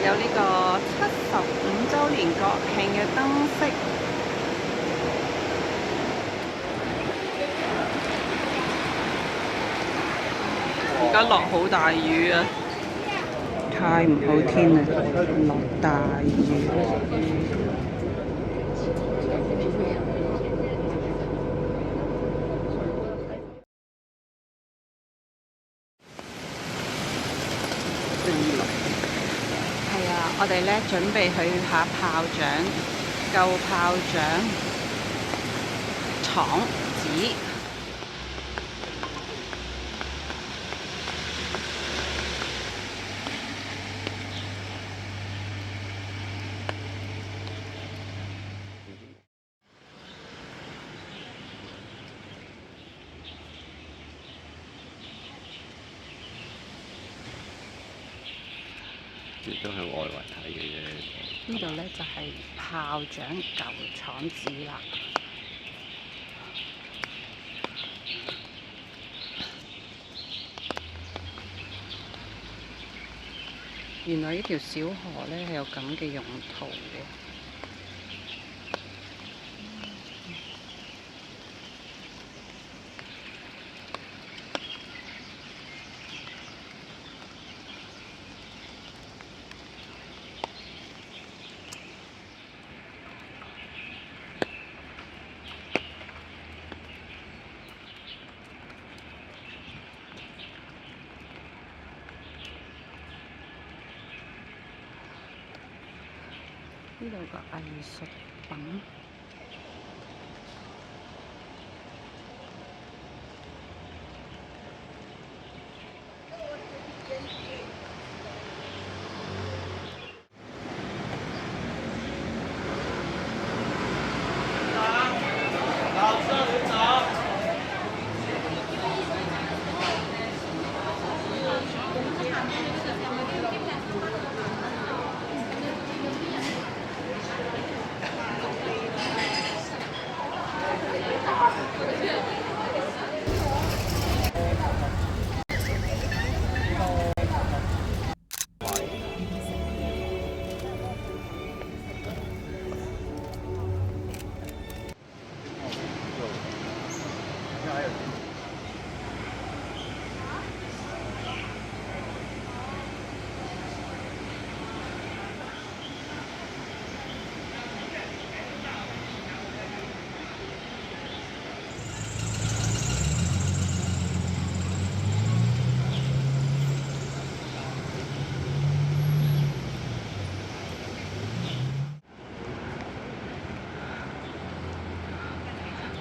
有呢個75週年國慶嘅燈飾，而家落好大雨啊！太唔好天啦，落大雨。係啊，我哋咧準備去下炮仗，舊炮仗廠址。亦都向外圍睇嘅啫。呢度咧就係炮仗舊廠址啦。原來呢條小河咧係有咁嘅用途嘅。呢度個藝術品。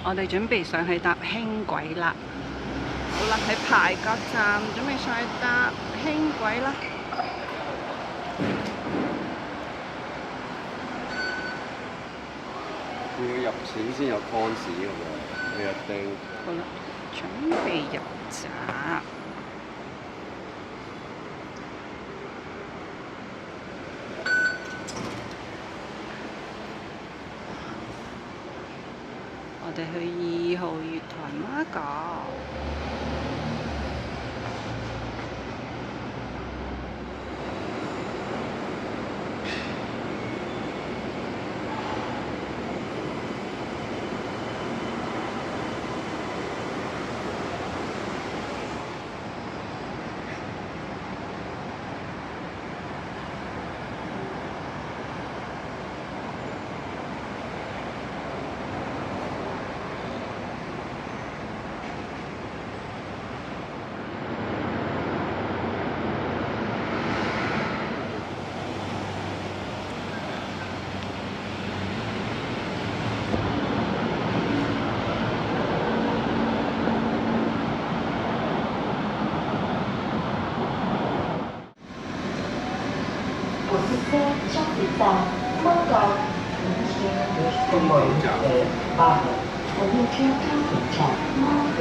我哋準備上去搭輕軌啦。好啦，喺排角站準備上去搭輕軌啦。要入錢先有 cons 㗎喎，你一定。好啦，準備入閘。我哋去2號月台媽閣。车终点站猫角五星越公路8号，本列车终点站猫阁。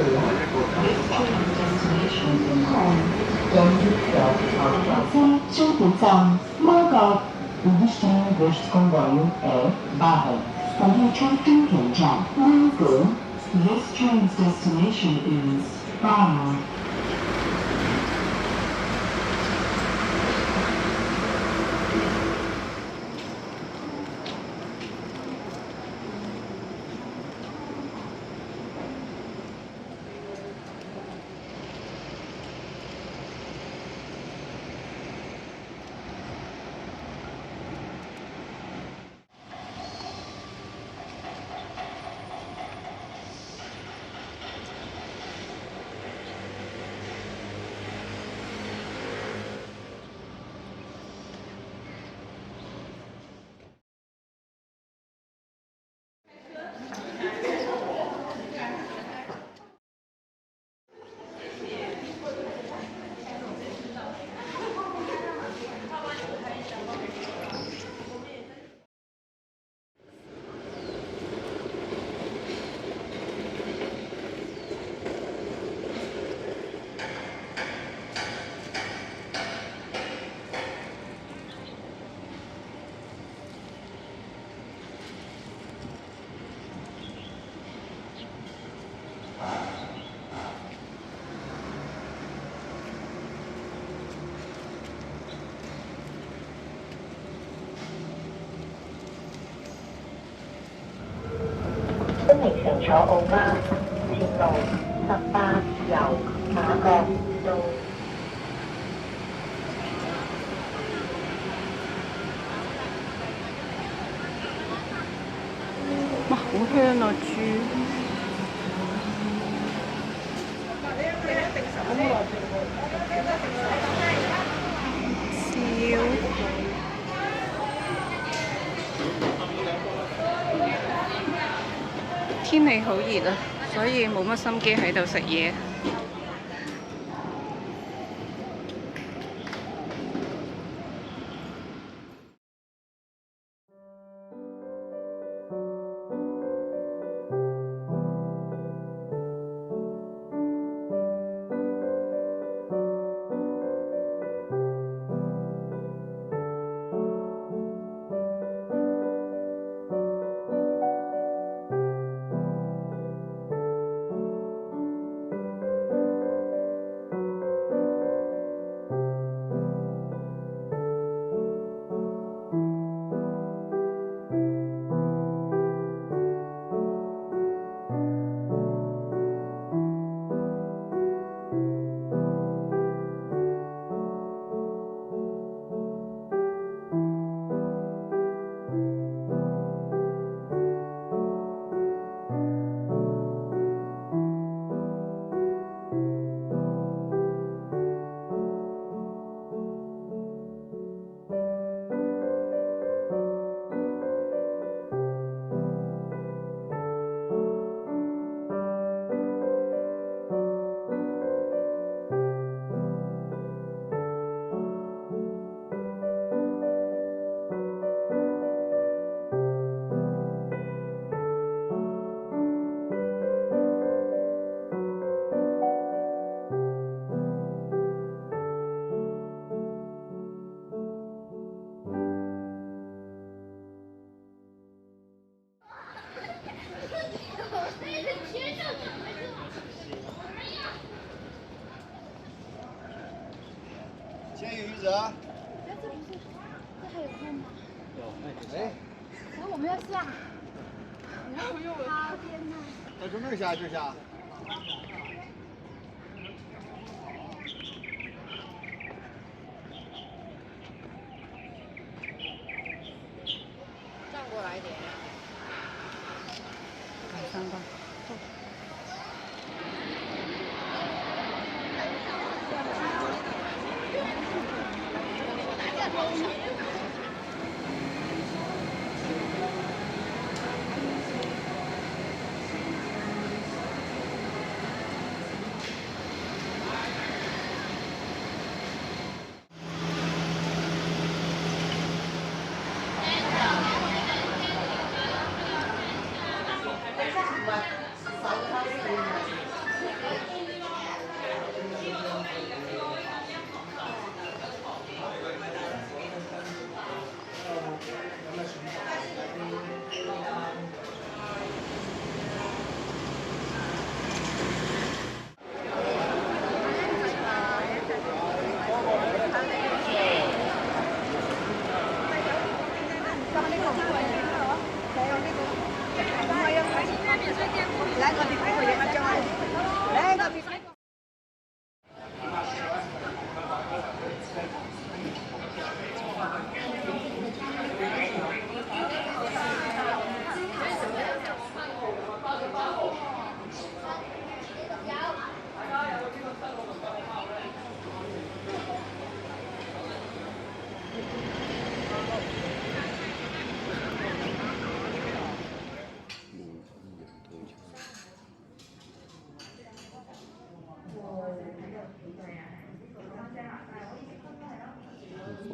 This train destination is home. 本列车终点站猫角五星越公路8号，本列车终点站猫阁。This train's destination is Barrow. 歡迎乘坐澳巴，前路18由馬角到。哇，好香啊豬！燒。天氣好熱啊，所以冇乜心機喺度食嘢。鲜鱼鱼子啊！哎，这不是，这还有空吗？有，哎，然后我们要下，然后又好天呐！要从那儿下就下。转过来一点。改善吧。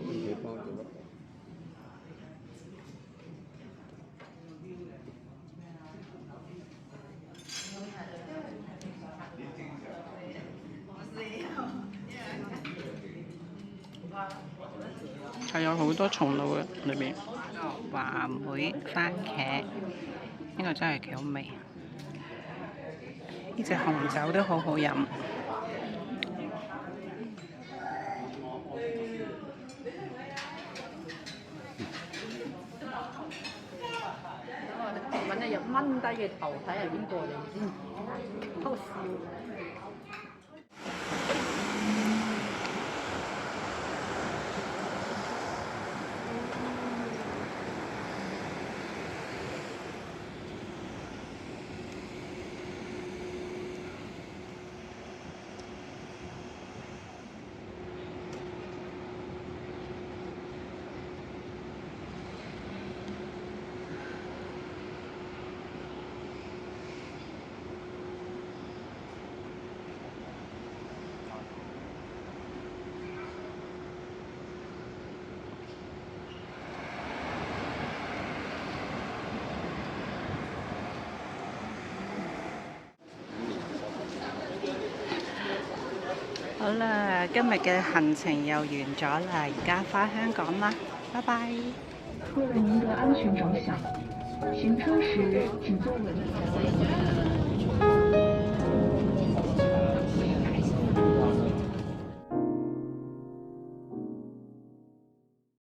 mình thấy bao nhiêu lắm. 係有好多松露嘅裏邊，話梅、番茄，呢個真係幾好味。呢隻紅酒都好好飲。揾日掹低嘅頭睇係邊個嚟先，偷笑。好啦，今日嘅行程又完咗啦，而家返香港啦，拜拜。为了您的安全着想，行车时请坐稳。